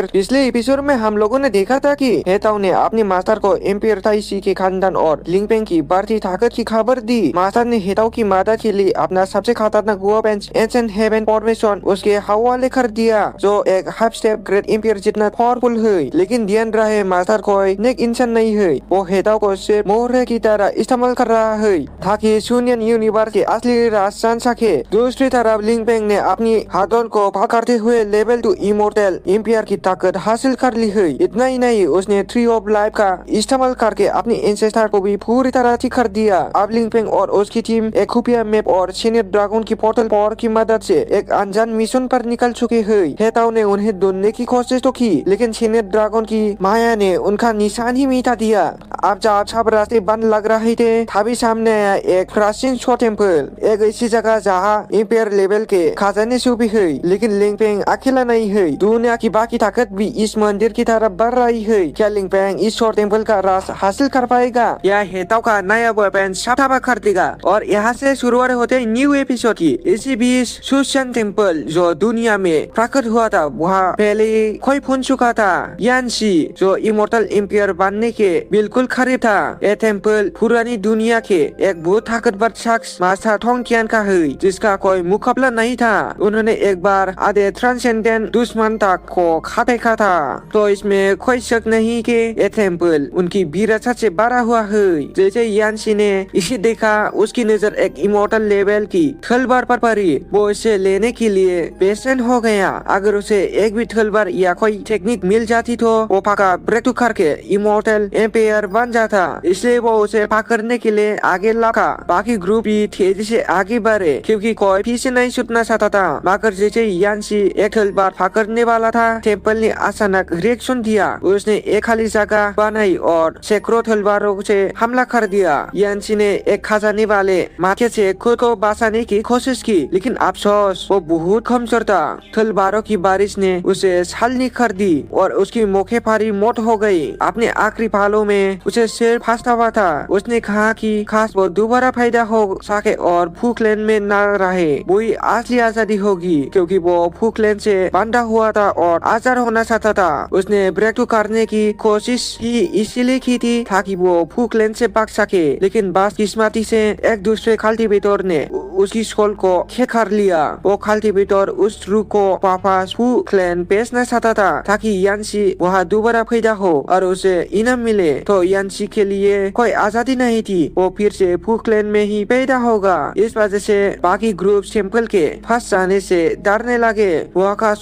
पिछले एपिसोड में हम लोगों ने देखा था कि हेताओ ने अपने मास्टर को एम्पियर ताइशी के खानदान और लिंगपेंग की बढ़ती ताकत की खबर दी। मास्टर ने हेताओ की मदद के लिए अपना सबसे खतरनाक वेपन्स एंशिएंट हेवन फॉर्मेशन उसके हवाले कर दिया, जो एक हाफ स्टेप ग्रेट एम्पियर जितना पावरफुल है। लेकिन ध्यान रहे मास्टर कोई नेक इंसान नहीं है, वो हेताओ को सिर्फ मोहरे की तरह इस्तेमाल कर रहा है ताकि शून्य यूनिवर्स के असली राज जान सके। दूसरी तरफ लिंगपेंग ने अपनी हाथों को पकड़ते हुए लेवल 2 इमोर्टल एम्पियर की ताकत हासिल कर ली है। इतना ही नहीं, उसने ट्री ऑफ लाइफ का इस्तेमाल करके अपने एंसेस्टर को भी पूरी तरह ठीक कर दिया। अब लिंगपेंग और उसकी टीम एक खुफिया मैप और सीनियर ड्रैगन की पोर्टल पावर की मदद से एक अनजान मिशन पर निकल चुके हैं। हेताओ ने उन्हें ढूंढने की कोशिश तो की, लेकिन सीनियर ड्रैगन की माया ने उनका निशान ही मिटा दिया। अब जब सब रास्ते बंद लग रहे थे, तभी सामने आया एक क्रशिंग शो टेम्पल, एक ऐसी जगह जहाँ एम्पायर लेवल के खजाने छुपे है। लेकिन लिंगपेंग अकेला नहीं है, दुनिया की बाकी ताकत भी इस मंदिर की तरफ बढ़ रही है। क्या लिंगपेंग इस शो टेम्पल का राज हासिल कर पाएगा या हेताओ का नया वेपन तबाह कर देगा? और यहाँ से शुरुआत होते न्यू एपिसोड की। इसी बीच सुशन टेम्पल जो दुनिया में प्रकट हुआ था, वहाँ पहले कोई फून चुका था। यानशी जो इमोर्टल एम्पियर बनने के बिल्कुल करीब था। ये टेम्पल पुरानी दुनिया के एक बहुत ताकतवर शख्स मास्टर थोंगकियान का है, जिसका कोई मुकाबला नहीं था। उन्होंने एक बार आधे ट्रांसेंडेंट दुश्मन तक को खा देखा था, तो इसमें कोई शक नहीं कि ये टेम्पल उनकी विरासत से भरा हुआ है। जैसे यानशी ने इसे देखा, उसकी नजर एक इमोर्टल लेवल की तलवार पर पड़ी। वो इसे लेने के लिए बेचैन हो गया। अगर उसे एक भी तलवार या कोई टेक्निक मिल जाती तो वो पक्का ब्रेक थ्रू करके इमोर्टल एम्पायर बन जाता। इसलिए वो उसे पकड़ने के लिए आगे लगा। बाकी ग्रुप भी तेजी से आगे बढ़े, क्योंकि कोई पीछे नहीं छूटना चाहता था। मगर जैसे यानशी एक तलवार पकड़ने वाला था, टेम्पल ने अचानक रिएक्शन दिया। उसने एक खाली जगह बनाई और सैकड़ों तलवारों से हमला कर दिया। यानशी ने एक खजाने वाले माथे से खुद को बचाने की कोशिश की, लेकिन अफसोस वो बहुत कमजोर था। तलवारों की बारिश ने उसे छलनी कर दी और उसकी मुखे पर मौत हो गई। अपने आखिरी पालों में उसे सिर फंसा हुआ था। उसने कहा कि खास वो दोबारा पैदा हो सके और फूकलैंड में न रहे, वही असली आजादी होगी, क्योंकि वो फूकलैंड से बंधा हुआ था और आजाद होना चाहता था। उसने ब्रेक थ्रू करने की कोशिश ही इसीलिए की थी ताकि वो फूकलैंड से भाग सके। लेकिन बदकिस्मती से एक दूसरे कल्टीवेटर ने उसकी सोल को खेत कर लिया। वो कल्टीवेटर उस रूह को वापस फूकलैंड भेजना चाहता था ताकि यानशी वहाँ दोबारा पैदा हो और उसे इनाम मिले। तो यानशी के लिए कोई आजादी नहीं थी, वो फिर से फूकलैंड में ही पैदा होगा। इस वजह से बाकी ग्रुप टेम्पल के फंस जाने से डरने लगे। वहाँ का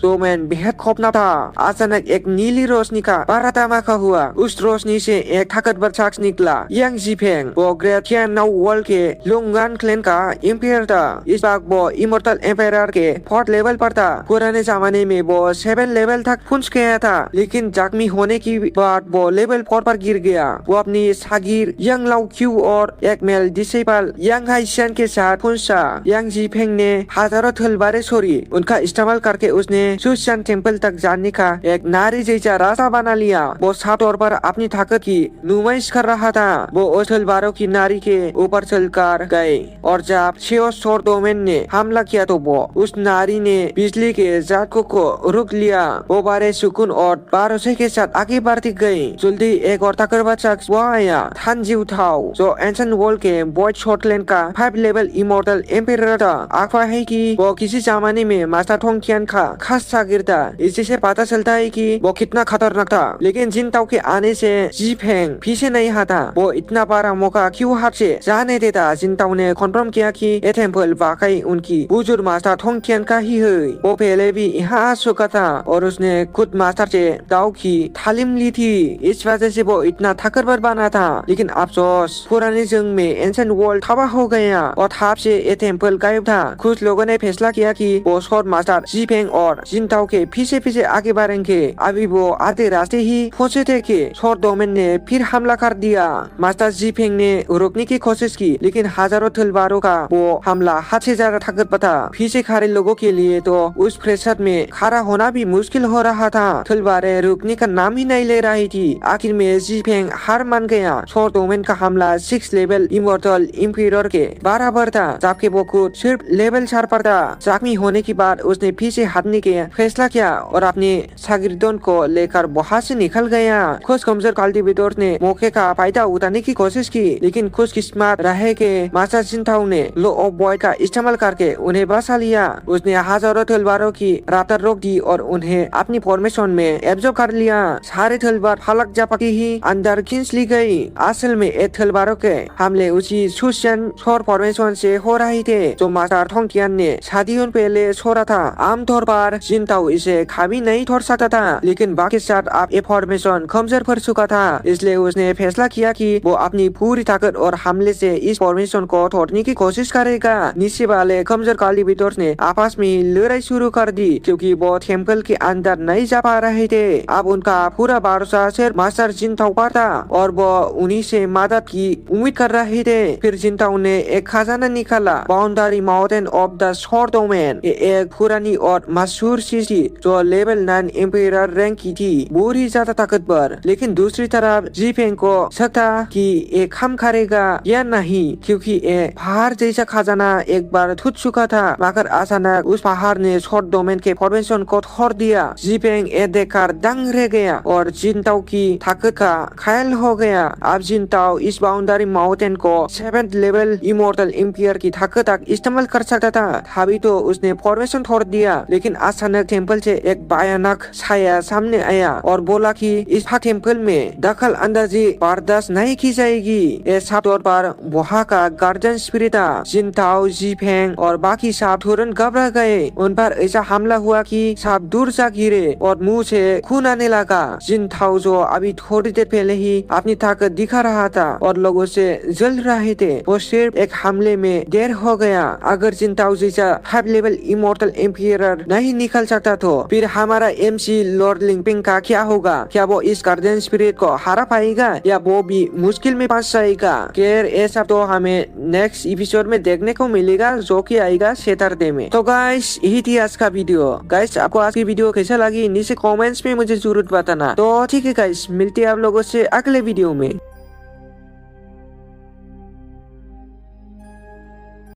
डोमेन बेहद खौफनाक था। अचानक एक नीली रोशनी का बड़ा धमाका हुआ। उस रोशनी से एक ताकतवर शख्स निकला, यांग जीफेंग। वो ग्रेट टियाननाउ वर्ल्ड के लुंगान क्लैन का एम्पायर था। इस बार वो इमोर्टल एम्पायर के 4th लेवल पर था। पुराने जमाने में वो 7 लेवल तक पहुंच गया था, लेकिन जख्मी होने की बाद वो लेवल 4 पर गिर गया। वो अपनी शागिर यांग लाओ क्यू और एक मेल डिसेबल यांग हाइशियन के साथ पहुंचा। यांग जीफेंग ने हजारों तलवारें छोड़ी। उनका इस्तेमाल करके उसने सुशन टेम्पल तक जाने का एक नारी जैसा रास्ता बना लिया। वो साफ तौर पर अपनी ताकत की नुमाइश कर रहा था। वो उस तलवारों की नारी के ऊपर चलकर गए और जब शेओ डोमेन ने हमला किया तो वो उस नारी ने बिजली के झटकों को रोक लिया। वो बड़े सुकून और भरोसे के साथ आगे बढ़ती गई। जल्दी एक और ताकतवर शख्स वहाँ आया, थान जिउ थाओ, जो एंशिएंट वर्ल्ड के बॉयड शॉटलैंड का 5 लेवल इमोर्टल एम्पायर था। अफवाह है कि वो किसी जमाने में मास्टर थोंगकियान का खास शागिर था। इसी से पता चलता है कि वो कितना खतरनाक था। लेकिन जिनताओ के आने से जीफेंग पीछे नहीं हटा। वो इतना बड़ा मौका क्यों हाथ से जाने देता? जिनताओ ने कन्फर्म किया कि ये टेम्पल वाकई उनकी बुजुर्ग मास्टर थोंगकियान का ही है। वो पहले भी यहाँ आ चुका था और उसने खुद मास्टर से दाओ की तालीम ली थी। इस वजह से वो इतना ताकतवर बना था। लेकिन अफसोस, पुरानी जंग में एंशिएंट वर्ल्ड तबाह हो गया और तब से ये टेम्पल गायब था। कुछ लोगों ने फैसला किया कि वो शॉर्ट मास्टर जीफेंग और जिनताओ के पीछे पीछे आगे बढ़ेंगे। अभी वो आधे रास्ते ही पहुंचे थे कि शॉर्ट डोमेन ने फिर हमला कर दिया। मास्टर जीफेंग ने रोकने की कोशिश की, लेकिन हजारों तलवारों का वो हमला हाथ से ज्यादा ताकतवर था। पीछे खड़े लोगों के लिए तो उस प्रेशर में खड़ा होना भी मुश्किल हो रहा था। तलवारें रुकने का नाम ही नहीं ले रही थी। आखिर में में जीफेंग हार मान गया। शॉर्ट डोमेन का हमला 6 लेवल इमोर्टल इंपीरियर के बराबर था, जबकि वो खुद सिर्फ लेवल 4 पर था। जख्मी होने के बाद उसने फिर से हटने के फैसला किया और अपने शागिर्दों को लेकर वहाँ से निकल गया। कुछ कमजोर कल्टिवेटर ने मौके का फायदा उठाने की कोशिश की, लेकिन खुशकिस्मत रहे कि मास्टर जिनताओ ने लो ऑफ वॉइड का इस्तेमाल करके उन्हें बचा लिया। उसने हजारों तलवारों की रफ्तार रोक दी और उन्हें अपनी फॉर्मेशन में एब्जॉर्ब कर लिया। सारे तलवार फलक झपकते ही अंदर खींच ली गई। असल में ये तलवारों के हमले उसी सुशियन शोर फॉर्मेशन से हो रहे थे जो मास्टर थोंगटियान ने सदियों पहले छोड़ा था। आमतौर पर जिनताओ इसे खामी नहीं छोड़ सकता था, लेकिन बाकी साथ अब ये फॉर्मेशन कमजोर पड़ चुका था। इसलिए उसने फैसला किया कि वो अपनी पूरी ताकत और हमले से इस फॉर्मेशन को तोड़ने की कोशिश करेगा। नीचे वाले कमजोर कल्टिवेटर्स ने आपस में लड़ाई शुरू कर दी क्योंकि वो टेम्पल के अंदर नहीं जा पा रहे थे। अब उनका पूरा भरोसा सिर्फ मास्टर जिनताओ पर था और वो उन्हीं से मदद की उम्मीद कर रहे थे। फिर जिनताओ ने एक खजाना निकाला, boundary mountain of the short domain. ये एक पुरानी और मशहूर चीज थी जो लेवल 9 एम्पायर रैंक की थी, बहुत ही ज्यादा ताकतवर। लेकिन दूसरी तरफ जीफेंग को सकता कि ये काम करेगा या नहीं, क्योंकि ये पहाड़ जैसा खजाना एक बार टूट चुका था, मगर अचानक उस पहाड़ ने शॉर्ट डोमेन के फॉर्मेशन को तोड़ दिया। जीफेंग ये देखकर दंग रह गया और जिनताओ की ताकत का ख्याल हो गया। अब जिनताओ इस बाउंड्री माउंटेन को 7th लेवल इमोर्टल एम्पायर की ताकत तक इस्तेमाल कर सकता था। तभी तो उसने फॉर्मेशन तोड़ दिया। लेकिन अचानक टेम्पल से एक भयानक छाया सामने आया और बोला कि इस टेम्पल में दखल अंदाजी बर्दाश्त नहीं की जाएगी। ये सब तौर पर वहाँ का गार्जियन स्पिरिट था। जिनताओ, जीफेंग और बाकी सब तुरंत घबरा गए। उन पर ऐसा हमला हुआ कि सब दूर जा गिरे और मुंह से खून आने लगा। जिनताओ जो अभी थोड़ी देर पहले ही अपनी ताकत दिखा रहा था और लोगों से जल रहे थे, वो सिर्फ एक हमले में देर हो गया। अगर जिनताओ जैसा 5 लेवल इमोर्टल एम्पायर नहीं निकल सकता तो फिर हमारा एमसी लॉर्ड लिंगपिंग का क्या होगा? क्या वो इस गार्जियन स्पिरिट को हरा पाएगा या वो भी मुश्किल में फंस जाएगा? खैर ये सब तो हमें नेक्स्ट एपिसोड में देखने को मिलेगा, जो कि आएगा सैटरडे में। तो गाइस यही थी आज का वीडियो। गाइस आपको आज की वीडियो कैसा लगी नीचे कमेंट्स में मुझे जरूर बताना। तो ठीक है गाइस, मिलते हैं आप लोगों से अगले वीडियो में।